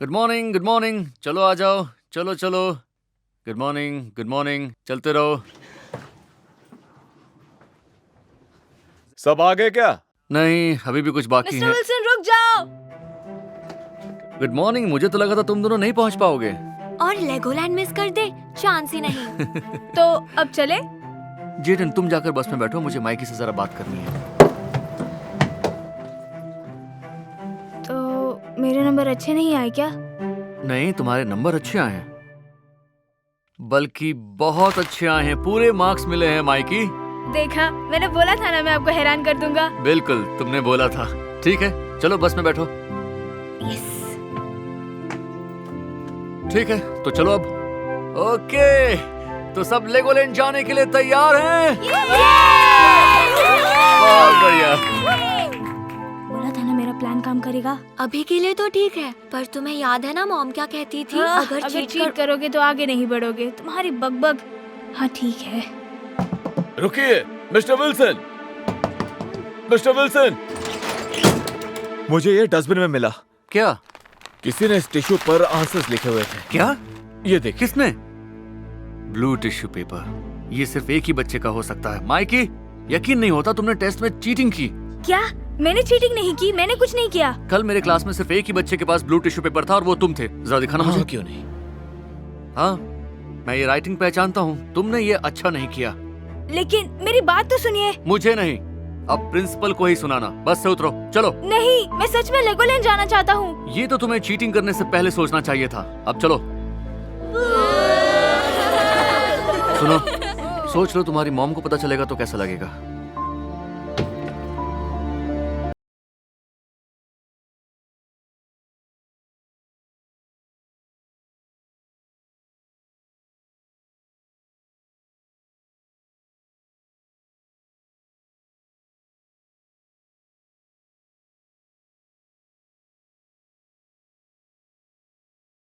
R: Good morning, good morning. चलो आ जाओ, चलो चलो। Good morning, good morning. चलते रहो।
A: सब आ गए क्या?
R: नहीं, अभी भी कुछ बाकी
S: मिस्टर
R: है।
S: विल्सन रुक जाओ।
R: Good morning. मुझे तो लगा था तुम दोनों नहीं पहुंच पाओगे।
N: और लेगोलैंड मिस कर दे, चांस ही नहीं।
S: तो अब चले?
R: जेडन तुम जाकर बस में बैठो, मुझे माइकी से जरा बात करनी है।
S: तो मेरे नंबर अच्छे नहीं आए क्या?
R: नहीं, तुम्हारे नंबर अच्छे आए हैं, बल्कि बहुत अच्छे आए हैं। पूरे मार्क्स मिले हैं माइकी।
S: देखा, मैंने बोला था ना मैं आपको हैरान कर दूंगा।
R: बिल्कुल, तुमने बोला था। ठीक है, चलो बस में बैठो।
S: यस।
R: ठीक है, तो चलो अब। ओके, तो सब लेगोलैंड जाने के लिए तैयार हैं? बहुत बढ़िया।
S: बोला था ना मेरा प्लान काम करेगा।
N: अभी के लिए तो ठीक है, पर तुम्हें याद है ना मॉम क्या कहती थी?
S: हाँ,
N: अगर
S: चीट करोगे तो आगे नहीं बढ़ोगे। तुम्हारी बकबक। हाँ ठीक है।
A: रुकिए मिस्टर विल्सन, मिस्टर विल्सन, मुझे ये डस्टबिन में मिला।
R: क्या?
A: किसी ने इस टिश्यू पर आंसर्स लिखे हुए थे।
R: क्या?
A: ये देखिए।
R: किसने? Blue tissue paper. ये सिर्फ एक ही बच्चे का हो सकता है। माइकी, यकीन नहीं होता तुमने टेस्ट में चीटिंग की।
S: क्या? मैंने चीटिंग नहीं की, मैंने कुछ नहीं किया।
R: कल मेरे क्लास में सिर्फ एक ही बच्चे के पास ब्लू टिश्यू पेपर था और वो तुम थे। जरा दिखाना मुझे।
A: क्यों नहीं?
R: हाँ, मैं ये राइटिंग पहचानता हूँ। तुमने ये अच्छा नहीं किया।
S: लेकिन मेरी बात तो सुनिए।
R: मुझे नहीं, अब प्रिंसिपल को ही सुनाना। बस से उतरो, चलो।
S: नहीं, मैं सच में लेगोलैंड जाना चाहता हूँ।
R: ये तो तुम्हें चीटिंग करने से पहले सोचना चाहिए था। अब चलो। सुनो, सोच लो तुम्हारी मॉम को पता चलेगा तो कैसा लगेगा।